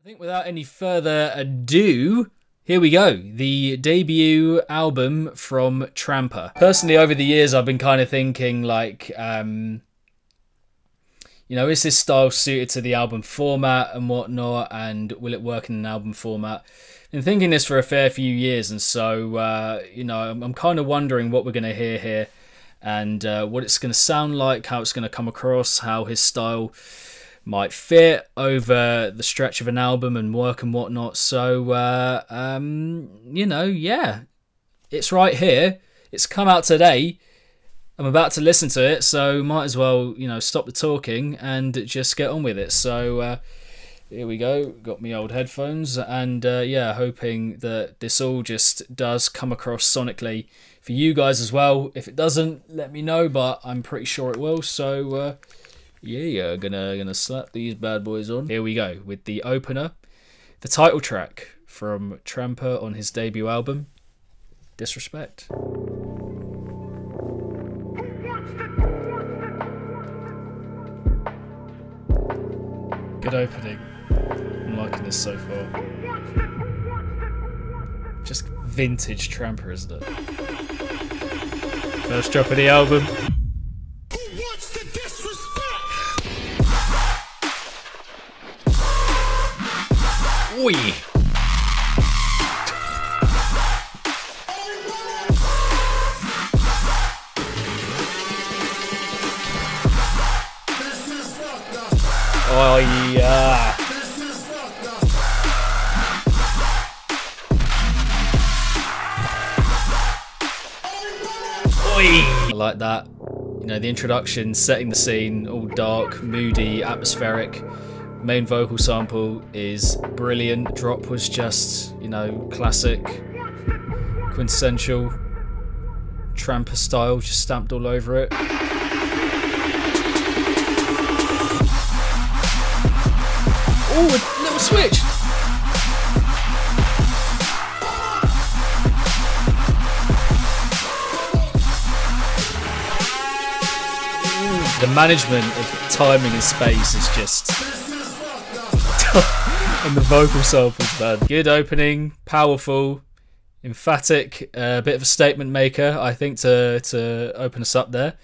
I think without any further ado, here we go. The debut album from Trampa. Personally, over the years, I've been kind of thinking like, you know, is this style suited to the album format and whatnot, and will it work in an album format? Been thinking this for a fair few years, and so, you know, I'm kind of wondering what we're going to hear here, and what it's going to sound like, how it's going to come across, how his style might fit over the stretch of an album and work and whatnot. So, you know, yeah, it's right here. It's come out today. I'm about to listen to it, so might as well, you know, stop the talking and just get on with it. So, here we go. Got me old headphones, and yeah, hoping that this all just does come across sonically for you guys as well. If it doesn't, let me know, but I'm pretty sure it will. So, yeah, gonna slap these bad boys on. Here we go with the opener, the title track from Trampa on his debut album, Disrespect. Good opening. I'm liking this so far. Just vintage Trampa, isn't it? First drop of the album. Oi! Oh yeah! Oi! I like that. You know, the introduction, setting the scene, all dark, moody, atmospheric. Main vocal sample is brilliant. Drop was just, you know, classic, quintessential Trampa style, just stamped all over it. Oh, a little switch! The management of timing and space is just... and the vocal samples, man. Good opening, powerful, emphatic, a bit of a statement maker, I think, to open us up there.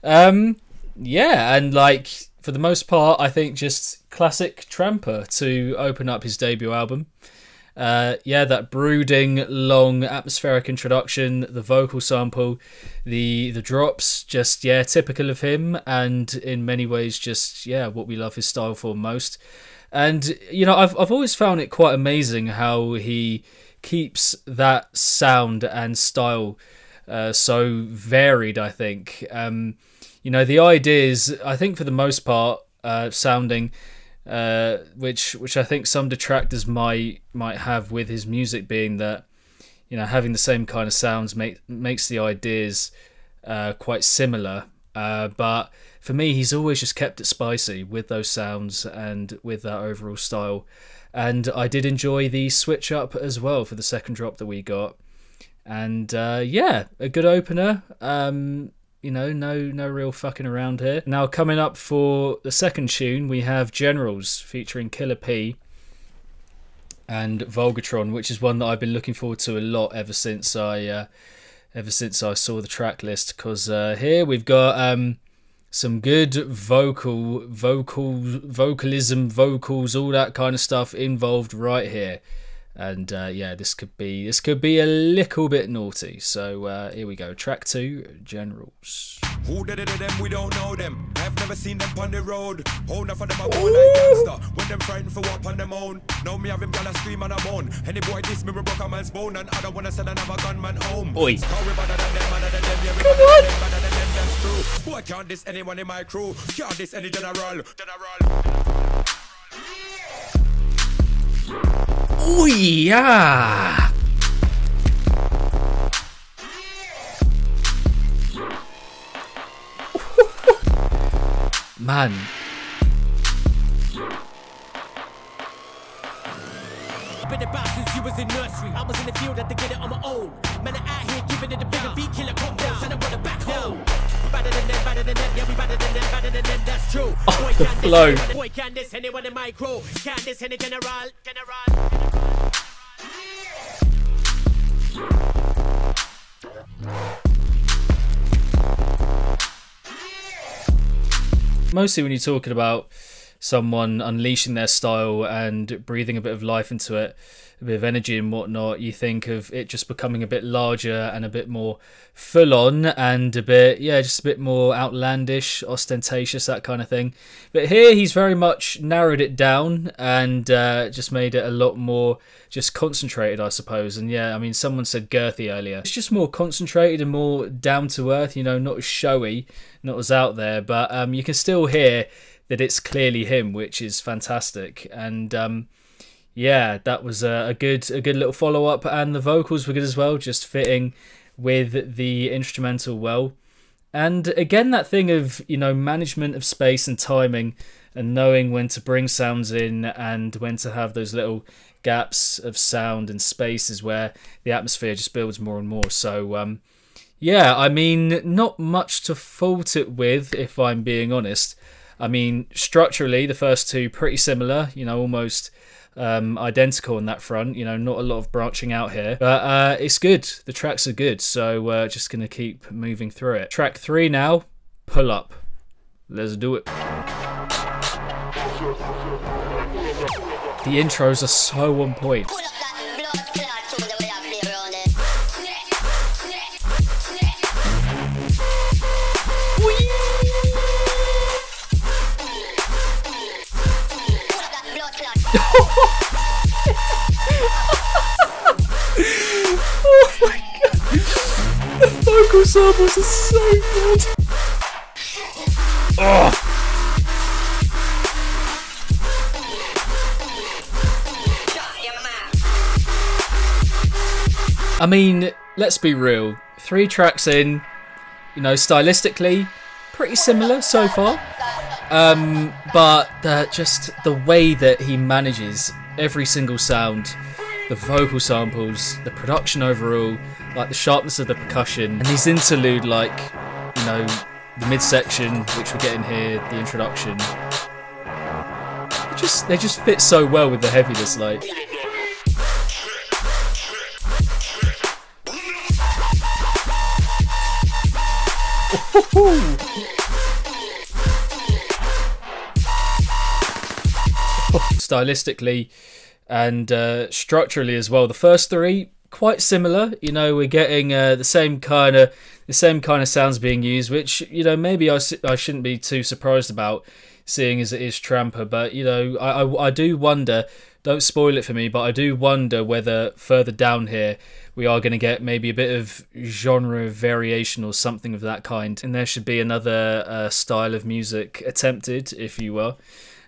Yeah, and like, for the most part, I think just classic Trampa to open up his debut album. Yeah, that brooding, long, atmospheric introduction, the vocal sample, the drops, just, yeah, typical of him, and in many ways just, yeah, what we love his style for most. And, you know, I've always found it quite amazing how he keeps that sound and style so varied, I think. You know, the ideas, I think for the most part, sounding... which I think some detractors might have with his music being that, you know, having the same kind of sounds makes the ideas quite similar. But for me, he's always just kept it spicy with those sounds and with that overall style. And I did enjoy the switch up as well for the second drop that we got. And yeah, a good opener. You know, no real fucking around here. Now, coming up for the second tune, we have Generals featuring Killer P and Volgatron, which is one that I've been looking forward to a lot ever since I saw the track list. Because here we've got some good vocalism, vocals, all that kind of stuff involved right here. And yeah, this could be a little bit naughty. So here we go. Track 2, Generals. Who did it to them? We don't know them. I've never seen them on the road. Hold up for them a boy like gangster. When them frightened for what on them own. Know me have him gonna scream on a moan. Any boy this me broke a man's bone, and I don't wanna send another gunman home. Oi. Come on. Boy can't diss anyone in my crew. Can't diss any general. Oh yeah! Man. been about since you was in nursery. I was in the field, had to get it on my own. Man, I out here giving it a bigger beat, killer cocktails, and I want it back home. Better than them, better than them, yeah, we better than them, better than them, that's true. Boy, the flow. Boy, can this anyone in micro? Can this any general? Mostly when you're talking about someone unleashing their style and breathing a bit of life into it, a bit of energy and whatnot, you think of it just becoming a bit larger and a bit more full on and a bit, yeah, just a bit more outlandish, ostentatious, that kind of thing. But here he's very much narrowed it down and just made it a lot more just concentrated, I suppose. And yeah, I mean, someone said girthy earlier. It's just more concentrated and more down to earth, you know, not as showy, not as out there, but you can still hear that it's clearly him, which is fantastic. And yeah, that was a good little follow up, and the vocals were good as well, just fitting with the instrumental well. And again, that thing of, you know, management of space and timing, and knowing when to bring sounds in and when to have those little gaps of sound and spaces where the atmosphere just builds more and more. So yeah, I mean, not much to fault it with, if I'm being honest. I mean, structurally, the first two pretty similar, you know, almost identical on that front, you know, not a lot of branching out here, but it's good. The tracks are good, so just gonna keep moving through it. Track 3 now, Pull Up. Let's do it. The intros are so on point. Oh my god, the vocal samples are so good. Oh. I mean, let's be real, 3 tracks in, you know, stylistically pretty similar so far, but just the way that he manages every single sound, the vocal samples, the production overall, like the sharpness of the percussion, and these interlude, like, you know, the midsection, which we're getting here, the introduction, they just fit so well with the heaviness, like. Stylistically and structurally as well, the first 3 quite similar. You know, we're getting the same kind of sounds being used, which, you know, maybe I shouldn't be too surprised about, seeing as it is Trampa. But, you know, I do wonder, don't spoil it for me, but I do wonder whether further down here we are going to get maybe a bit of genre variation or something of that kind, and there should be another style of music attempted, if you will.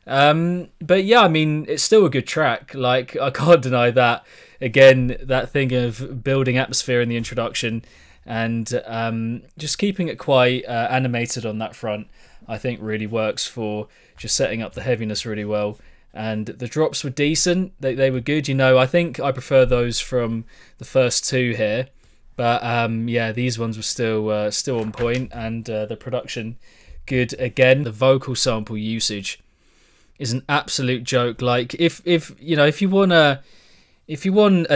But yeah, I mean, it's still a good track, like, I can't deny that. Again, that thing of building atmosphere in the introduction and just keeping it quite animated on that front, I think really works for just setting up the heaviness really well. And the drops were decent, they were good, you know. I think I prefer those from the first 2 here, but yeah, these ones were still on point, and the production good again. The vocal sample usage is an absolute joke. Like, if you know, if you want a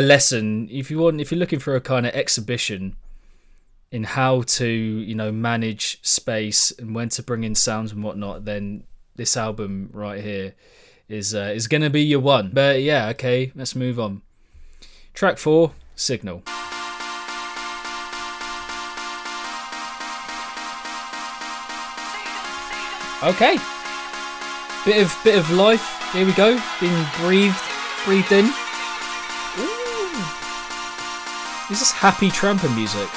lesson, if you're looking for a kind of exhibition in how to, you know, manage space and when to bring in sounds and whatnot, then this album right here is gonna be your one. But yeah, okay, let's move on. Track 4, Signal. Okay, bit of life. Here we go, being breathed in. Ooh. Is this happy Trampa music?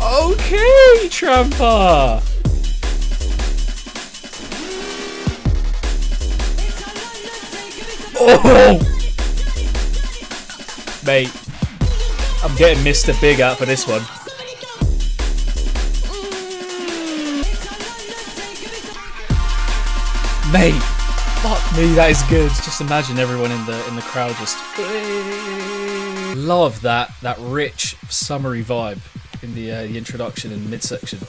Okay, Trampa! Oh! Mate, I'm getting Mr. Big out for this one. Mate, fuck me, that is good. Just imagine everyone in the crowd just love that rich summery vibe in the introduction and midsection.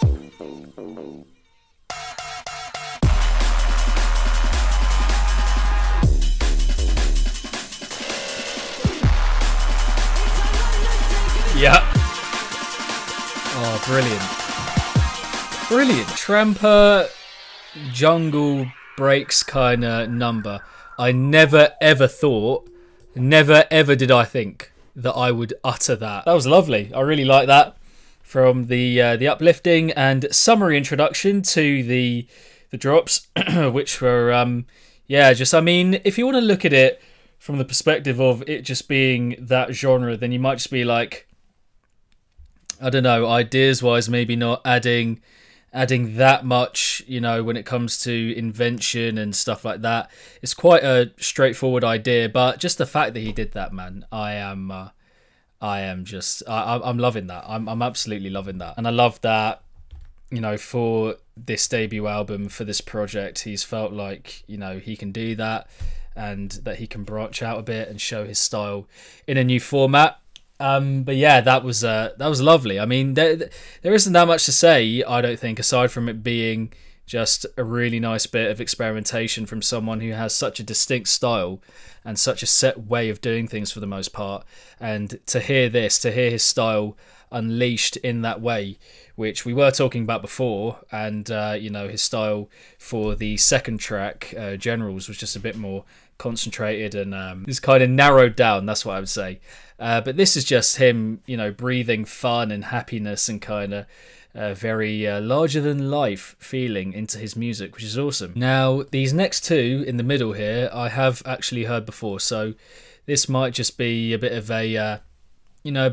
Yeah. Oh, brilliant. Brilliant. Trampa jungle breaks kind of number. I never ever thought, never ever did I think that I would utter that. That was lovely. I really like that. From the uplifting and summary introduction to the drops, which were yeah, just, I mean, if you want to look at it from the perspective of it just being that genre, then you might just be like, I don't know, ideas wise, maybe not adding that much, you know, when it comes to invention and stuff like that. It's quite a straightforward idea, but just the fact that he did that, man, I'm loving that. I'm absolutely loving that. And I love that, you know, for this debut album, for this project, he's felt like, you know, he can do that and that he can branch out a bit and show his style in a new format. But yeah, that was lovely. I mean, there isn't that much to say, I don't think, aside from it being just a really nice bit of experimentation from someone who has such a distinct style and such a set way of doing things for the most part. And to hear his style unleashed in that way, which we were talking about before, and you know, his style for the second track, Generals, was just a bit more concentrated and is kind of narrowed down. That's what I would say. But this is just him, you know, breathing fun and happiness and kind of very larger than life feeling into his music, which is awesome. Now, these next two in the middle here, I have actually heard before, so this might just be a bit of a, you know,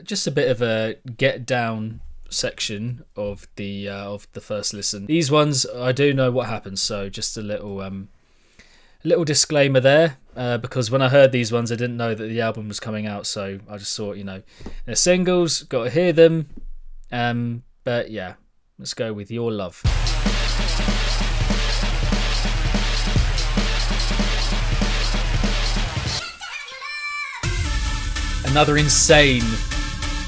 just a bit of a get down section of the first listen. These ones, I do know what happens, so just a little disclaimer there, because when I heard these ones, I didn't know that the album was coming out, so I just thought, you know, they're singles, got to hear them. But yeah, let's go with Your Love. Another insane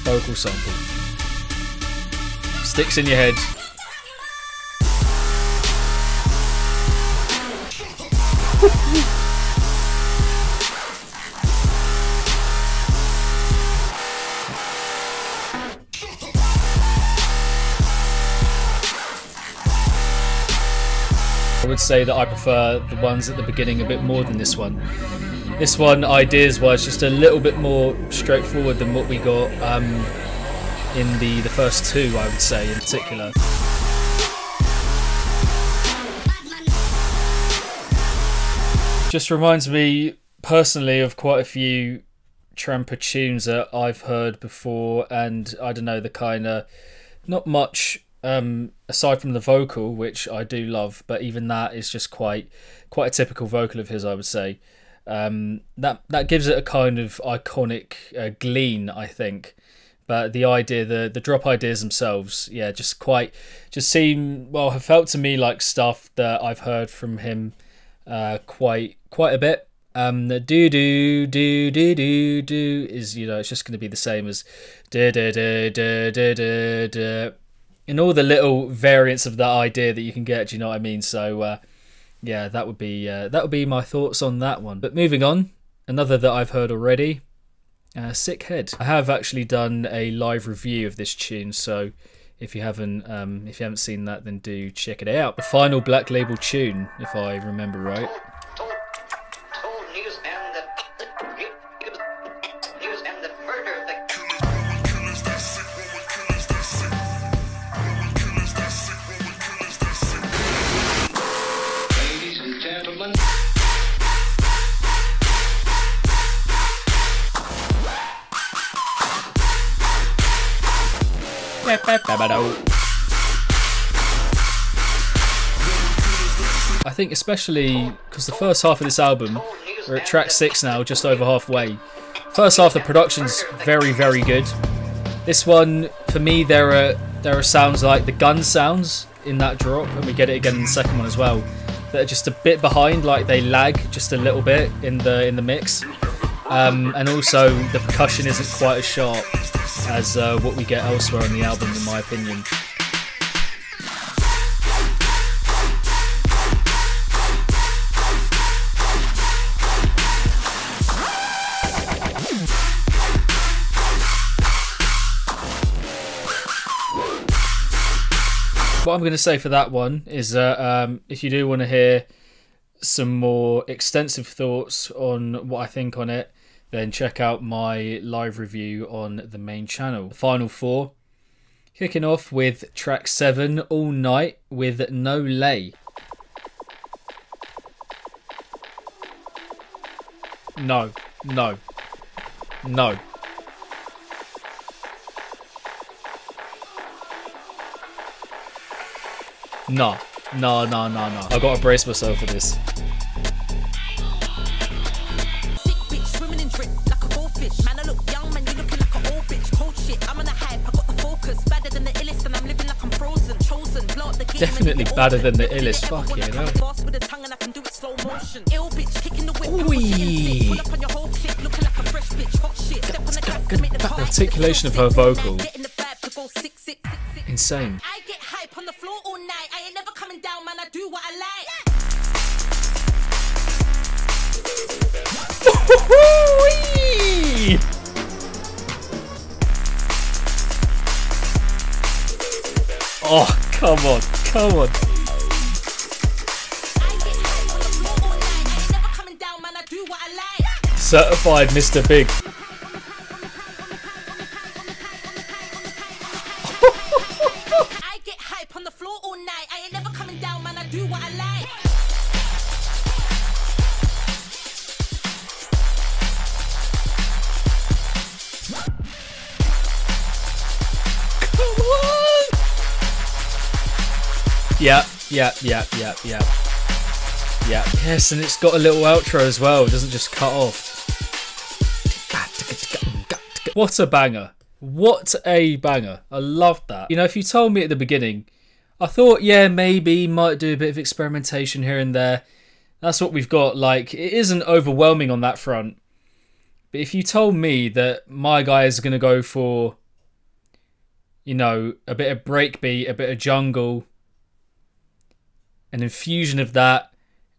vocal sample. Sticks in your head. I would say that I prefer the ones at the beginning a bit more than this one. This one, ideas-wise, just a little bit more straightforward than what we got in the first two, I would say, in particular. Just reminds me, personally, of quite a few Trampa tunes that I've heard before, and I don't know, the kind of, not much aside from the vocal, which I do love, but even that is just quite a typical vocal of his, I would say. That gives it a kind of iconic gleam, I think. But the idea, the drop ideas themselves, yeah, just seem, well, have felt to me like stuff that I've heard from him quite a bit. The do do do do do do is, you know, it's just going to be the same as da da da da da da da, and all the little variants of that idea that you can get. Do you know what I mean? So yeah, that would be my thoughts on that one. But moving on, another that I've heard already, Sick Head. I have actually done a live review of this tune, so if you haven't seen that, then do check it out. The final Black Label tune, if I remember right. I think especially because the first half of this album, we're at track 6 now, just over halfway. First half, the production's very, very good. This one, for me, there are sounds like the gun sounds in that drop, and we get it again in the second one as well. that are just a bit behind, like they lag just a little bit in the mix, and also the percussion isn't quite as sharp as what we get elsewhere on the album, in my opinion. What I'm going to say for that one is that if you do want to hear some more extensive thoughts on what I think on it, then check out my live review on the main channel. The final four, kicking off with track 7, All Night with No Lay. No, no, no. No. I've got to brace myself for this. Sick bitch, swimming in drip like a goldfish. Man, I look young, man, you looking like an old bitch. Cold shit, I'm on a hype, I got the focus. Badder than the illest, and I'm living like I'm frozen. Chosen, blow up the game. Definitely badder than the illest. Fuck yeah, no. Fast with a tongue and I can do it slow motion. Ill bitch, kicking the whip. Pull up on your whole clip, looking like a fresh bitch. Hot shit, step on the gas to make the car. The articulation of her vocal. Get in the vibe to go 6-6. Insane. I get hype on the floor all night. I ain't never coming down, man. I do what I like. Oh, come on. I get hype on the floor all night. I ain't never coming down, man. I do what I like. Certified Mr. Big. I get hype on the floor all night. I ain't never coming down, man. I do what I like. Come on! Yeah. Yes, and it's got a little outro as well. It doesn't just cut off. What a banger. What a banger. I love that. You know, if you told me at the beginning, I thought, yeah, maybe might do a bit of experimentation here and there. That's what we've got. Like, it isn't overwhelming on that front. But if you told me that my guy is going to go for, you know, a bit of breakbeat, a bit of jungle, an infusion of that,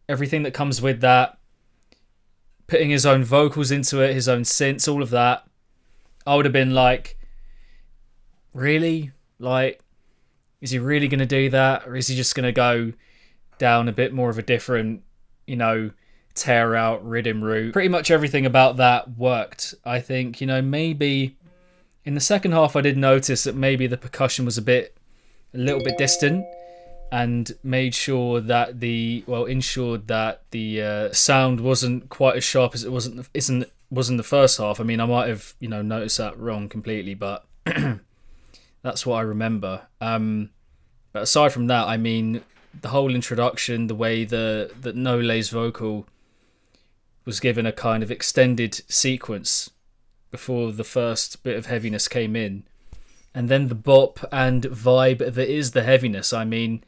everything that comes with that, putting his own vocals into it, his own synths, all of that, I would have been like, really? Like, is he really going to do that? Or is he just going to go down a bit more of a different, you know, tear out rhythm route? Pretty much everything about that worked. I think, you know, maybe in the second half I did notice that maybe the percussion was a little bit distant, and made sure that ensured that the sound wasn't quite as sharp as it was in the first half. I mean, I might have, you know, noticed that wrong completely, but that's what I remember. But aside from that, I mean, the whole introduction, the way that No Lay's vocal was given a kind of extended sequence before the first bit of heaviness came in, and then the bop and vibe that is the heaviness. I mean,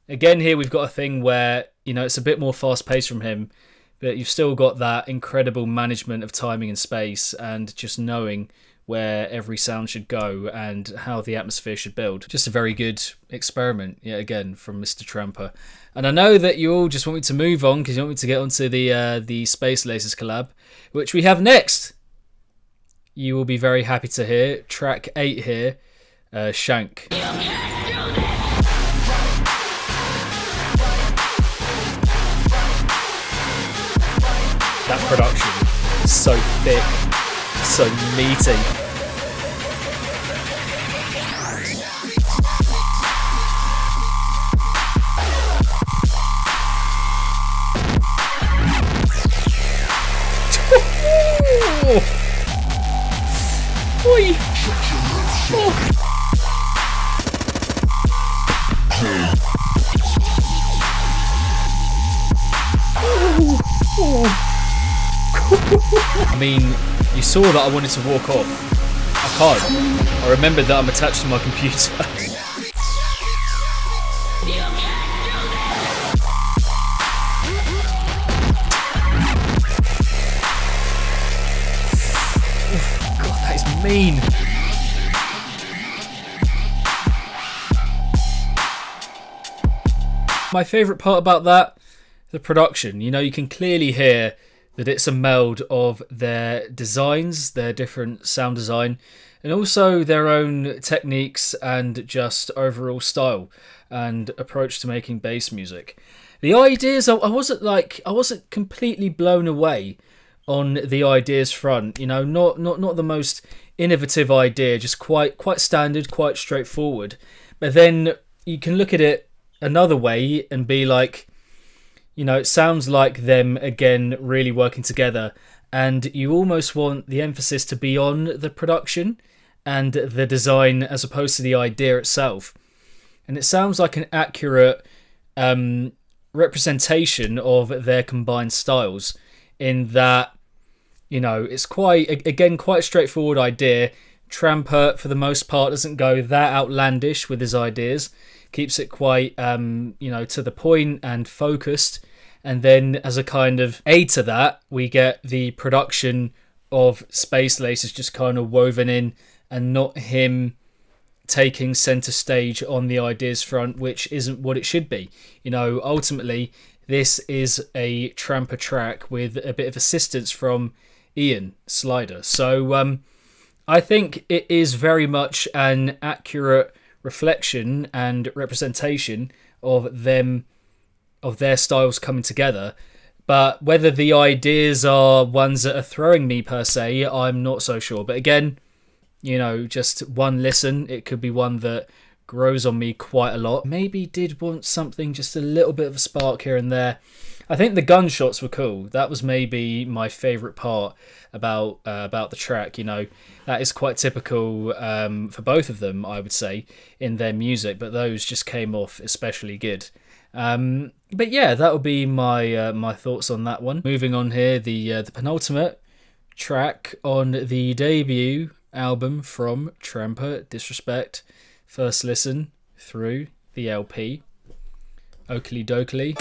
again, here we've got a thing where, you know, it's a bit more fast-paced from him, but you've still got that incredible management of timing and space, and just knowing where every sound should go and how the atmosphere should build. Just a very good experiment, yet again, from Mr. Trampa. And I know that you all just want me to move on because you want me to get onto the Space Lasers collab, which we have next. You will be very happy to hear. Track 8 here, Shank. That production is so thick, so meaty. Oi. Oh. I mean, you saw that I wanted to walk off. I can't. I remembered that I'm attached to my computer. mean? My favourite part about that, the production. You know, you can clearly hear that it's a meld of their designs, their different sound design, and also their own techniques and just overall style and approach to making bass music. The ideas, I wasn't completely blown away on the ideas front. You know, not the most innovative idea, just quite standard, quite straightforward. But then you can look at it another way and be like, you know, it sounds like them again really working together, and you almost want the emphasis to be on the production and the design as opposed to the idea itself. And it sounds like an accurate representation of their combined styles, in that, you know, it's quite a straightforward idea. Trampa, for the most part, doesn't go that outlandish with his ideas, keeps it quite you know, to the point and focused. And then as a kind of aid to that, we get the production of Space Laces just kind of woven in, and not him taking center stage on the ideas front, which isn't what it should be. You know, ultimately, this is a Trampa track with a bit of assistance from Ian Slider. So I think it is very much an accurate reflection and representation of them, of their styles coming together. But whether the ideas are ones that are throwing me per se, I'm not so sure. But again, you know, just one listen, it could be one that grows on me quite a lot. Maybe did want something, just a little bit of a spark here and there. I think the gunshots were cool. That was maybe my favourite part about the track. You know, that is quite typical for both of them, I would say, in their music. But those just came off especially good. But yeah, that would be my my thoughts on that one. Moving on here, the penultimate track on the debut album from Trampa, Disrespect. First listen through the LP. Oakley Dokley.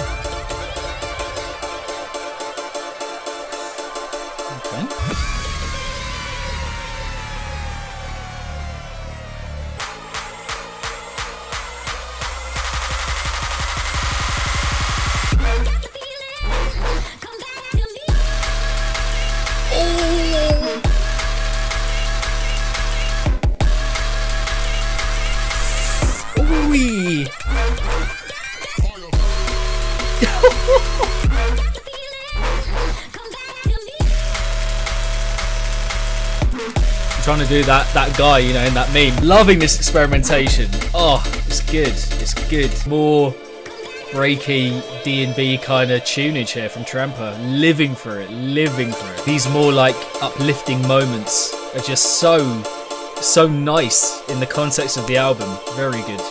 Okay. Trying to do that guy, you know, in that meme. Loving this experimentation. Oh, it's good. It's good. More breaky D&B kind of tunage here from Trampa. Living for it. Living for it. These more like uplifting moments are just so nice in the context of the album. Very good.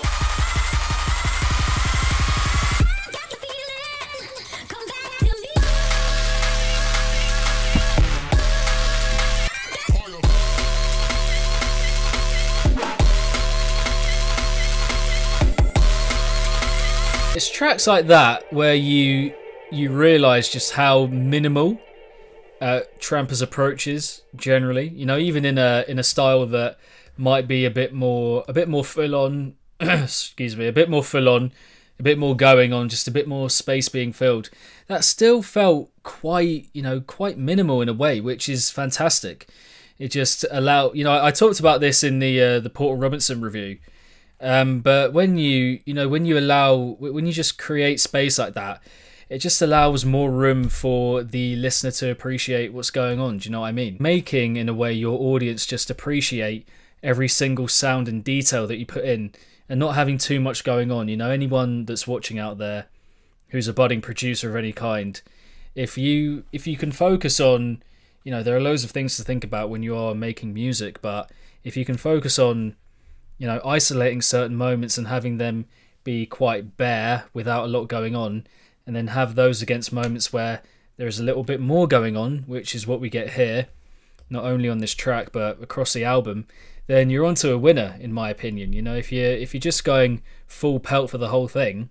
It's tracks like that where you realise just how minimal Trampa's approach is generally. You know, even in a style that might be a bit more full on. Excuse me, a bit more full on, a bit more going on, just a bit more space being filled. That still felt quite minimal in a way, which is fantastic. It just allowed, you know, I talked about this in the Porter Robinson review. But when you just create space like that, it just allows more room for the listener to appreciate what's going on. Do you know what I mean? Making, in a way, your audience just appreciate every single sound and detail that you put in, and not having too much going on. You know, anyone that's watching out there who's a budding producer of any kind, if you can focus on, you know, there are loads of things to think about when you are making music, but if you can focus on, you know, isolating certain moments and having them be quite bare without a lot going on, and then have those against moments where there is a little bit more going on, which is what we get here, not only on this track but across the album, then you're onto a winner, in my opinion. You know, if you're just going full pelt for the whole thing,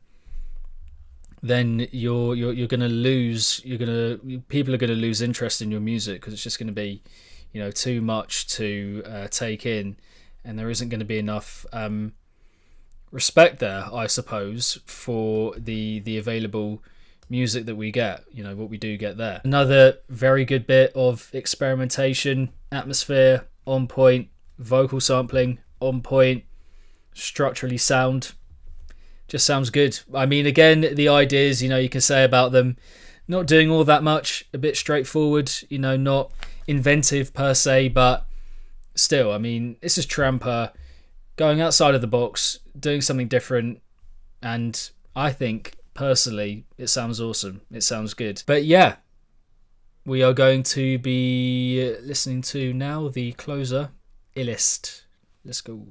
then you're gonna lose. People are gonna lose interest in your music, because it's just gonna be, you know, too much to take in, and there isn't going to be enough respect there, I suppose, for the available music that we get, you know, what we do get there. Another very good bit of experimentation, atmosphere on point, vocal sampling on point, structurally sound, just sounds good. I mean, again, the ideas, you know, you can say about them, not doing all that much, a bit straightforward, you know, not inventive per se, but still, I mean, this is Trampa going outside of the box, doing something different, and I think personally it sounds awesome, it sounds good. But yeah, we are going to be listening to now the closer, Illest. Let's go.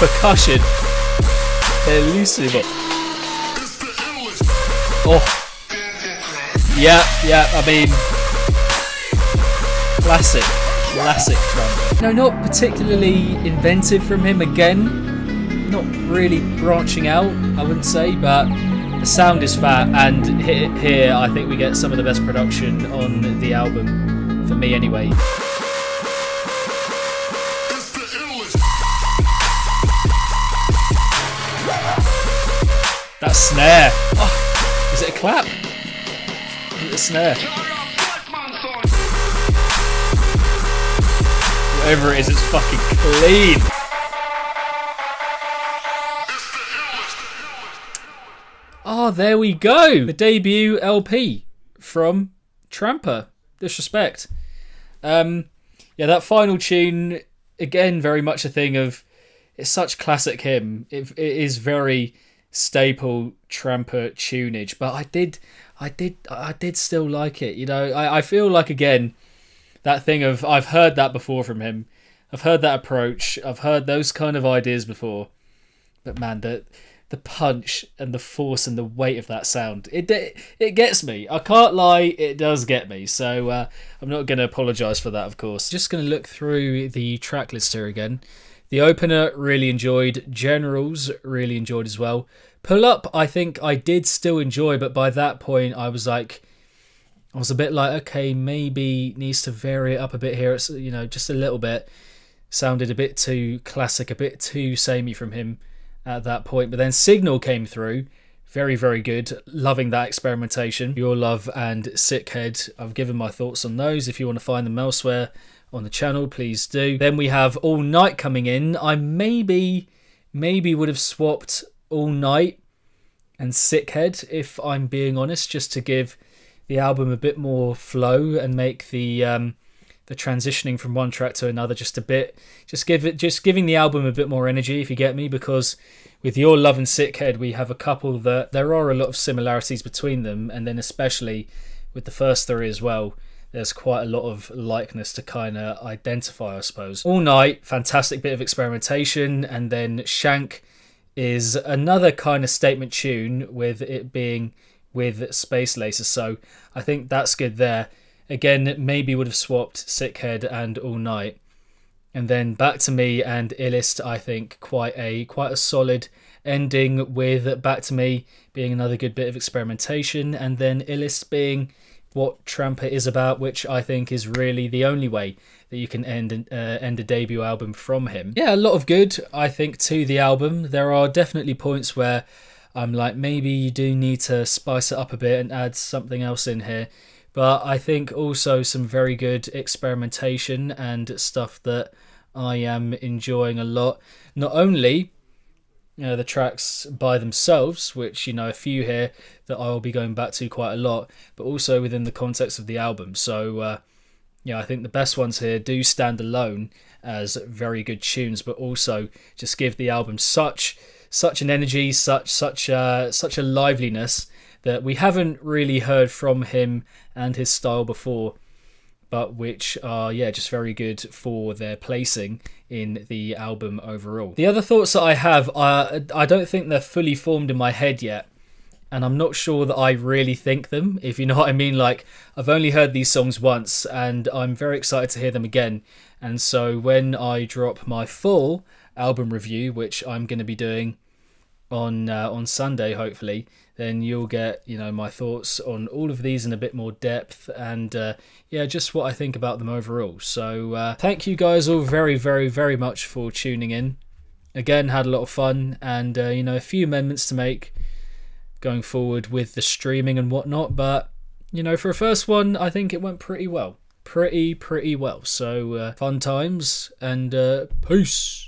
Percussion, elusive. Oh, yeah. I mean, classic Trampa. No, not particularly inventive from him. Again, not really branching out, I wouldn't say, but the sound is fat, and here I think we get some of the best production on the album, for me anyway. That snare. Oh, is it a clap? Is it a snare? Whatever it is, it's fucking clean. Oh, there we go. The debut LP from Trampa. Disrespect. Yeah, that final tune, again, very much a thing of, it's such classic him. It is very staple Trampa tunage, but I did still like it. You know, I feel like, again, that thing of, I've heard that before from him, I've heard that approach, I've heard those kind of ideas before, but man, the punch and the force and the weight of that sound, it gets me. I can't lie, it does get me. So I'm not going to apologise for that, of course. Just going to look through the track list here again. The opener, really enjoyed. Generals, really enjoyed as well. Pull Up, I think I did still enjoy, but by that point I was a bit like, okay, maybe needs to vary it up a bit here. It's, you know, just a little bit. Sounded a bit too classic, a bit too samey from him at that point. But then Signal came through. Very, very good. Loving that experimentation. Your Love and Sickhead. I've given my thoughts on those. If you want to find them elsewhere on the channel, please do. Then we have All Night coming in. I maybe would have swapped All Night and Sickhead, if I'm being honest, just to give the album a bit more flow and make the transitioning from one track to another just giving the album a bit more energy, if you get me, because with Your Love and Sickhead we have a couple that there are a lot of similarities between them, and then especially with the first three as well, there's quite a lot of likeness to kind of identify, I suppose. All Night, fantastic bit of experimentation, and then Shank is another kind of statement tune, with it being with Space Laces, so I think that's good there. Again, maybe would have swapped Sickhead and All Night. And then Back to Me and Illest, I think quite a solid ending, with Back to Me being another good bit of experimentation, and then Illest being what Trampa is about, which I think is really the only way that you can end a debut album from him. Yeah, a lot of good, I think, to the album. There are definitely points where I'm like, maybe you do need to spice it up a bit and add something else in here. But I think also some very good experimentation and stuff that I am enjoying a lot. Not only, you know, the tracks by themselves, which, you know, a few here that I will be going back to quite a lot, but also within the context of the album. So, yeah, I think the best ones here do stand alone as very good tunes, but also just give the album such an energy, such a liveliness that we haven't really heard from him and his style before. but which are, yeah, just very good for their placing in the album overall. The other thoughts that I have, I don't think they're fully formed in my head yet, and I'm not sure that I really think them, if you know what I mean. Like, I've only heard these songs once, and I'm very excited to hear them again. And so when I drop my full album review, which I'm going to be doing on Sunday, hopefully, then you'll get, you know, my thoughts on all of these in a bit more depth, and yeah, just what I think about them overall. So thank you guys all very, very, very much for tuning in. Again, had a lot of fun, and you know, a few amendments to make going forward with the streaming and whatnot, but you know, for a first one, I think it went pretty well. Pretty well. So fun times, and peace.